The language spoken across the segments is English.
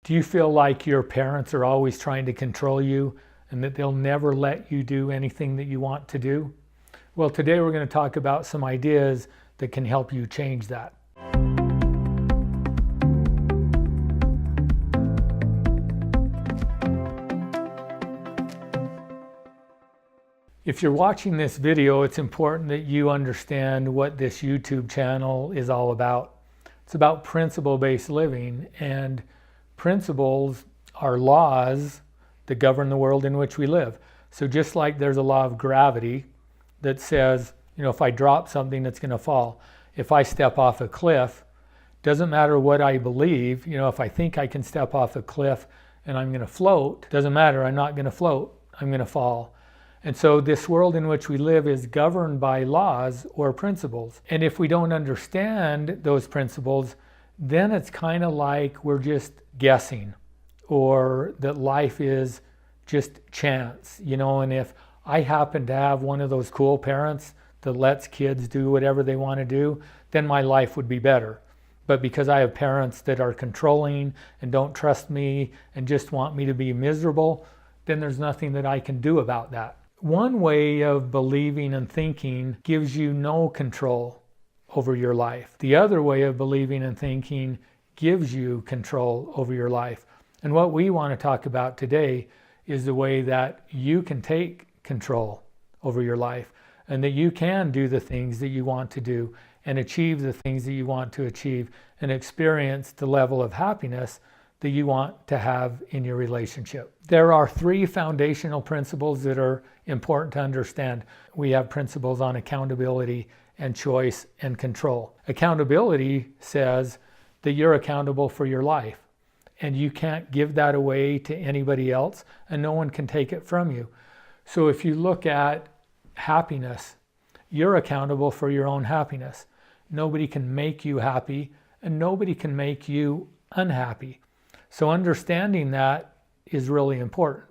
Do you feel like your parents are always trying to control you and that they'll never let you do anything that you want to do? Well, today we're going to talk about some ideas that can help you change that. If you're watching this video, it's important that you understand what this YouTube channel is all about. It's about principle-based living, and principles are laws that govern the world in which we live. So just like there's a law of gravity that says, if I drop something, it's going to fall. If I step off a cliff, doesn't matter what I believe. If I think I can step off a cliff and I'm going to float, doesn't matter. I'm not going to float. I'm going to fall. And so this world in which we live is governed by laws or principles. And if we don't understand those principles, then it's kind of like we're just guessing, or that life is just chance, and if I happen to have one of those cool parents that lets kids do whatever they want to do, then my life would be better. But because I have parents that are controlling and don't trust me and just want me to be miserable, then there's nothing that I can do about that. One way of believing and thinking gives you no control over your life. The other way of believing and thinking gives you control over your life. And what we want to talk about today is the way that you can take control over your life and that you can do the things that you want to do and achieve the things that you want to achieve and experience the level of happiness that you want to have in your relationship. There are 3 foundational principles that are important to understand. We have principles on accountability and choice and control. Accountability says that you're accountable for your life and you can't give that away to anybody else and no one can take it from you. So if you look at happiness, you're accountable for your own happiness. Nobody can make you happy and nobody can make you unhappy. So understanding that is really important,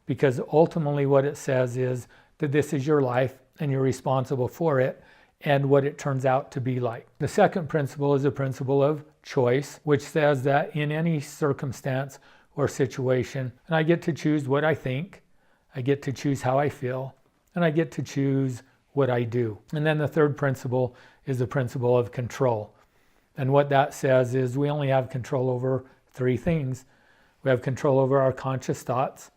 because ultimately what it says is that this is your life and you're responsible for it and what it turns out to be like. The second principle is a principle of choice, which says that in any circumstance or situation, and I get to choose what I think, I get to choose how I feel, and I get to choose what I do. And then the third principle is the principle of control. And what that says is we only have control over 3 things. We have control over our conscious thoughts,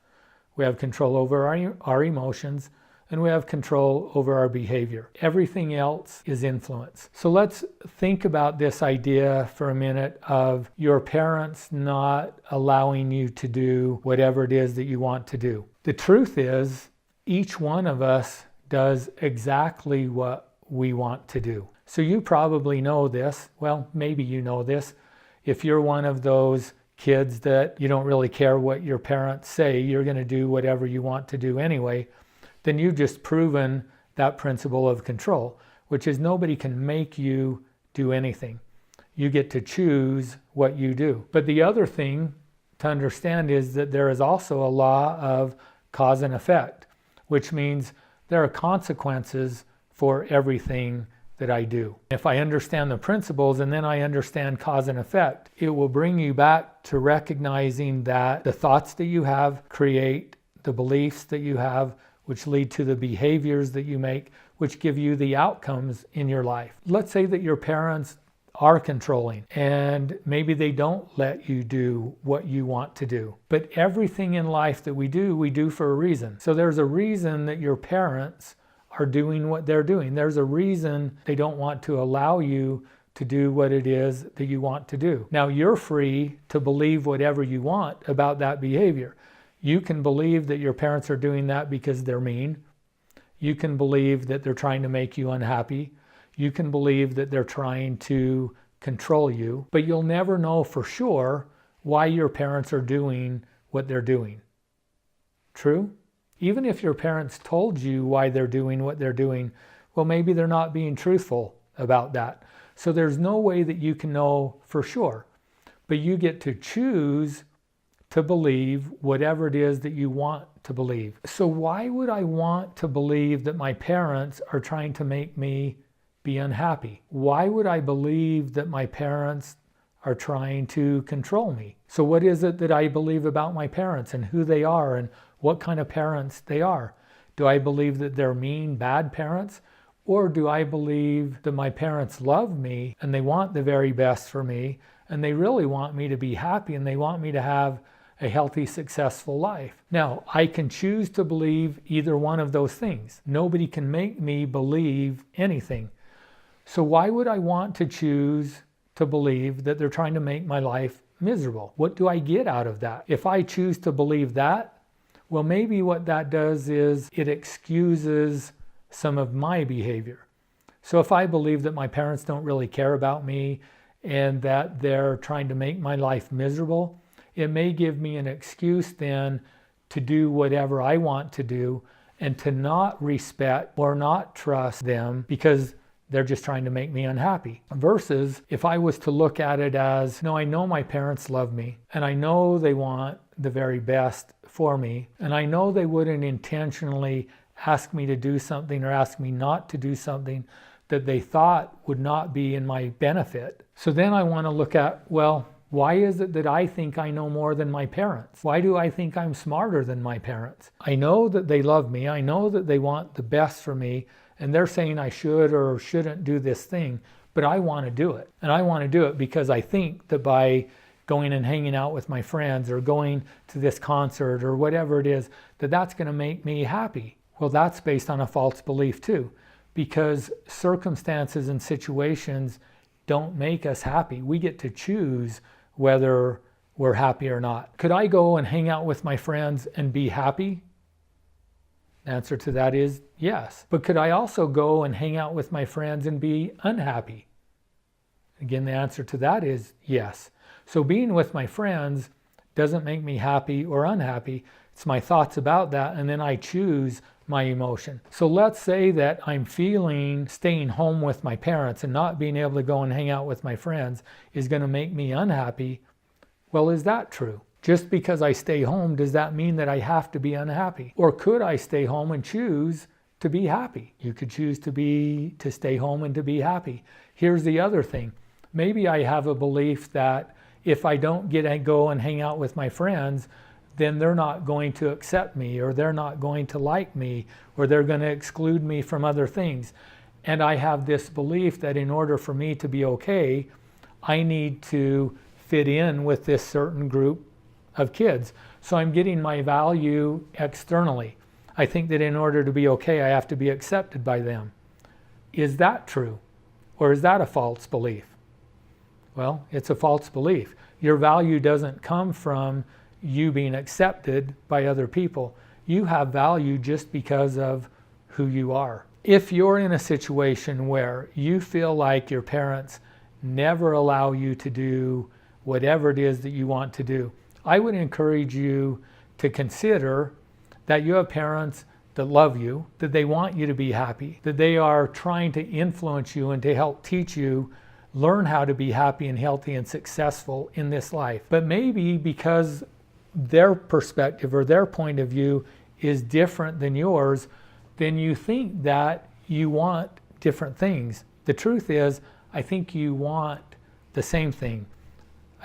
we have control over our emotions, and we have control over our behavior. Everything else is influence. So let's think about this idea for a minute of your parents not allowing you to do whatever it is that you want to do. The truth is, each one of us does exactly what we want to do. So you probably know this. Well, maybe you know this. If you're one of those kids that you don't really care what your parents say, you're going to do whatever you want to do anyway, then you've just proven that principle of control, which is nobody can make you do anything. You get to choose what you do. But the other thing to understand is that there is also a law of cause and effect, which means there are consequences for everything that I do. If I understand the principles and then I understand cause and effect, it will bring you back to recognizing that the thoughts that you have create the beliefs that you have, which lead to the behaviors that you make, which give you the outcomes in your life. Let's say that your parents are controlling and maybe they don't let you do what you want to do. But everything in life that we do for a reason. So there's a reason that your parents are doing what they're doing. There's a reason they don't want to allow you to do what it is that you want to do. Now you're free to believe whatever you want about that behavior. You can believe that your parents are doing that because they're mean. You can believe that they're trying to make you unhappy. You can believe that they're trying to control you, but you'll never know for sure why your parents are doing what they're doing. True? Even if your parents told you why they're doing what they're doing, well, maybe they're not being truthful about that. So there's no way that you can know for sure, but you get to choose to believe whatever it is that you want to believe. So why would I want to believe that my parents are trying to make me be unhappy? Why would I believe that my parents are trying to control me. So what is it that I believe about my parents and who they are and what kind of parents they are? Do I believe that they're mean, bad parents? Or do I believe that my parents love me and they want the very best for me and they really want me to be happy and they want me to have a healthy, successful life? Now, I can choose to believe either one of those things. Nobody can make me believe anything. So why would I want to choose to believe that they're trying to make my life miserable? What do I get out of that? If I choose to believe that, well, maybe what that does is it excuses some of my behavior. So if I believe that my parents don't really care about me and that they're trying to make my life miserable, it may give me an excuse then to do whatever I want to do and to not respect or not trust them because they're just trying to make me unhappy. Versus if I was to look at it as, no, I know my parents love me and I know they want the very best for me and I know they wouldn't intentionally ask me to do something or ask me not to do something that they thought would not be in my benefit. So then I want to look at, well, why is it that I think I know more than my parents? Why do I think I'm smarter than my parents? I know that they love me. I know that they want the best for me. And they're saying I should or shouldn't do this thing, but I want to do it. And I want to do it because I think that by going and hanging out with my friends or going to this concert or whatever it is, that that's going to make me happy. Well, that's based on a false belief too, because circumstances and situations don't make us happy. We get to choose whether we're happy or not. Could I go and hang out with my friends and be happy? The answer to that is yes. But could I also go and hang out with my friends and be unhappy? Again, the answer to that is yes. So being with my friends doesn't make me happy or unhappy. It's my thoughts about that, and then I choose my emotion. So let's say that I'm feeling staying home with my parents and not being able to go and hang out with my friends is going to make me unhappy. Well, is that true? Just because I stay home, does that mean that I have to be unhappy? Or could I stay home and choose to be happy? You could choose to stay home and to be happy. Here's the other thing. Maybe I have a belief that if I don't get to go and hang out with my friends, then they're not going to accept me, or they're not going to like me, or they're going to exclude me from other things. And I have this belief that in order for me to be okay, I need to fit in with this certain group of kids. So I'm getting my value externally. I think that in order to be okay, I have to be accepted by them. Is that true? Or is that a false belief? Well, it's a false belief. Your value doesn't come from you being accepted by other people. You have value just because of who you are. If you're in a situation where you feel like your parents never allow you to do whatever it is that you want to do, I would encourage you to consider that you have parents that love you, that they want you to be happy, that they are trying to influence you and to help teach you, learn how to be happy and healthy and successful in this life. But maybe because their perspective or their point of view is different than yours, then you think that you want different things. The truth is, I think you want the same thing.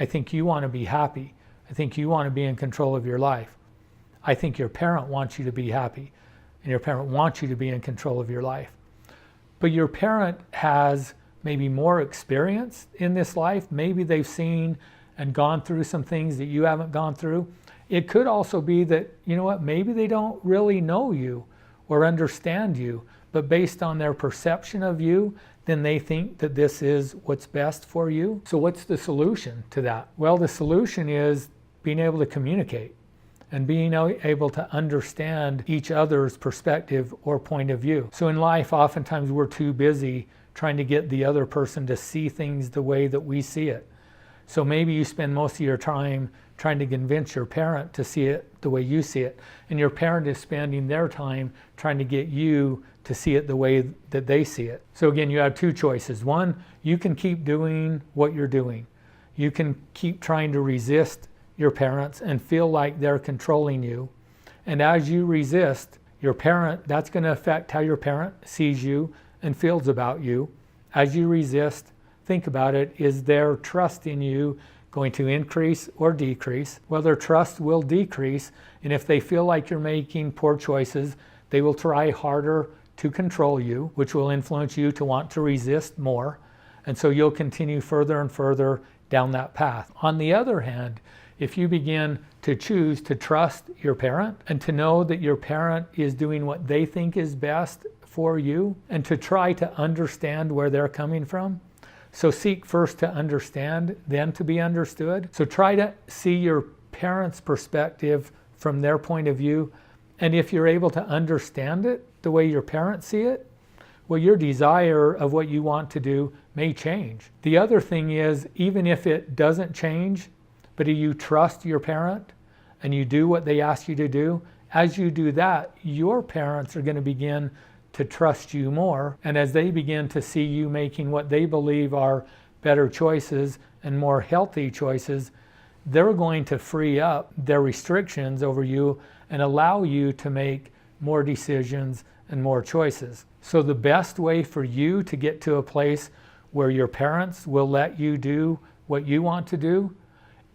I think you want to be happy. I think you want to be in control of your life. I think your parent wants you to be happy, and your parent wants you to be in control of your life. But your parent has maybe more experience in this life. Maybe they've seen and gone through some things that you haven't gone through. It could also be that, you know what, maybe they don't really know you or understand you, but based on their perception of you, then they think that this is what's best for you. So what's the solution to that? Well, the solution is being able to communicate and being able to understand each other's perspective or point of view. So in life, oftentimes we're too busy trying to get the other person to see things the way that we see it. So maybe you spend most of your time trying to convince your parent to see it the way you see it, and your parent is spending their time trying to get you to see it the way that they see it. So again, you have two choices. One, you can keep doing what you're doing. You can keep trying to resist your parents and feel like they're controlling you. And as you resist your parent, that's going to affect how your parent sees you and feels about you. As you resist, think about it, is their trust in you going to increase or decrease? Well, their trust will decrease, and if they feel like you're making poor choices, they will try harder to control you, which will influence you to want to resist more, and so you'll continue further and further down that path. On the other hand, if you begin to choose to trust your parent and to know that your parent is doing what they think is best for you, and to try to understand where they're coming from. So seek first to understand, then to be understood. So try to see your parents' perspective from their point of view. And if you're able to understand it the way your parents see it, well, your desire of what you want to do may change. The other thing is, even if it doesn't change, but you trust your parent and you do what they ask you to do, as you do that, your parents are going to begin to trust you more. And as they begin to see you making what they believe are better choices and more healthy choices, they're going to free up their restrictions over you and allow you to make more decisions and more choices. So the best way for you to get to a place where your parents will let you do what you want to do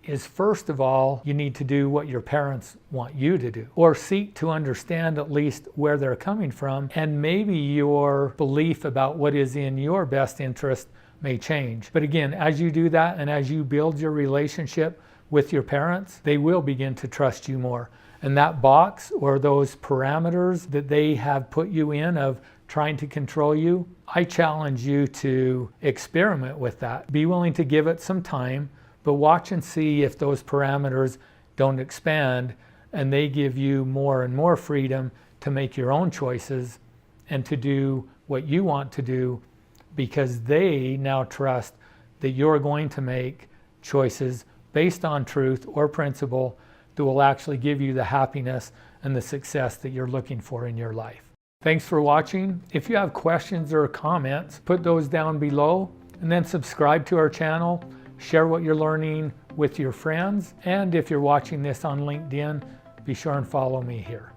is, first of all, you need to do what your parents want you to do, or seek to understand at least where they're coming from, and maybe your belief about what is in your best interest may change. But again, as you do that and as you build your relationship with your parents, they will begin to trust you more. And that box or those parameters that they have put you in of trying to control you, I challenge you to experiment with that. Be willing to give it some time, but watch and see if those parameters don't expand and they give you more and more freedom to make your own choices and to do what you want to do, because they now trust that you're going to make choices based on truth or principle that will actually give you the happiness and the success that you're looking for in your life. Thanks for watching. If you have questions or comments, put those down below, and then subscribe to our channel. Share what you're learning with your friends. And if you're watching this on LinkedIn, be sure and follow me here.